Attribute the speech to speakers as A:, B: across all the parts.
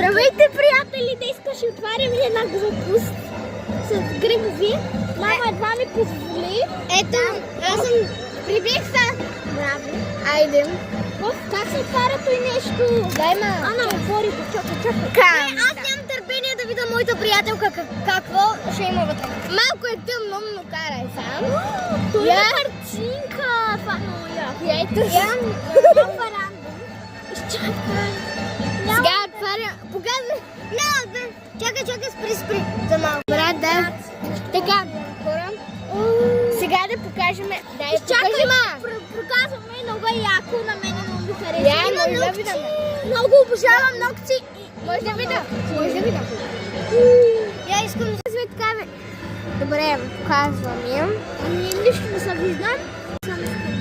A: Здравейте, приятели! Днес ще отварям една глупост с грибови. Мама едва ми позволи.
B: Ето, аз съм... Прибих се.
A: Браво.
B: Айде.
A: Как се отваря той нещо?
B: Дай ма.
A: Ана, отвори го, чакай.
B: Аз нямам търпение да видя моята приятелка какво ще има вътре. Малко е тъмно, но карай сам.
A: Той е картинка. Това е много яко.
B: Ето.
A: Някаква рандом. Изчакай.
B: Сега отваря. Показвай. Чакай, спри. За малко. Брат, да. Така, хора. Сега да покажем. Дай, покажи, ма.
A: Проказваме много яко. На мен много ми харесва.
B: Може да видам.
A: Много обожавам ногти.
B: Може да видам. Я искам да се така. Добре, показвам я.
A: Нищо не се виждам.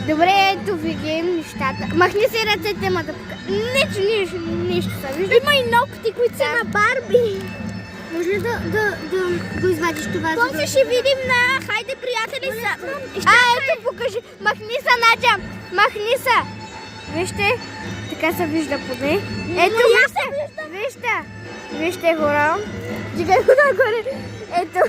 B: Добре, ето ви ги нещата. Махни си ръцете, ма да покажа. Нищо се вижда.
A: Има и ногти, които са на Барби.
B: Може ли да го извадиш това?
A: После ще видим на... Хайде, приятели са.
B: Ето покажи. Махни се, Надя. Махни се. Вижте. Така се вижда поне. Ето, вижте, хора. Дигай го нагоре. Ето.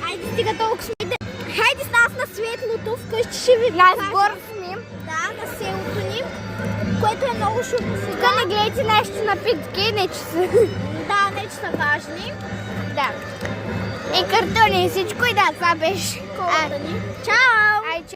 A: Хайде, стига толкова сме. Хайде с нас на светлото. Вкъщи ще ви
B: Нас
A: покажем.
B: горфнем.
A: Да, на селото ни. Което е много шумно сега.
B: Тук не гледайте нашите напитки, не че са.
A: Да, не че са важни.
B: Да. И картони и всичко, и да, това беше.
A: Колата ни. Чао!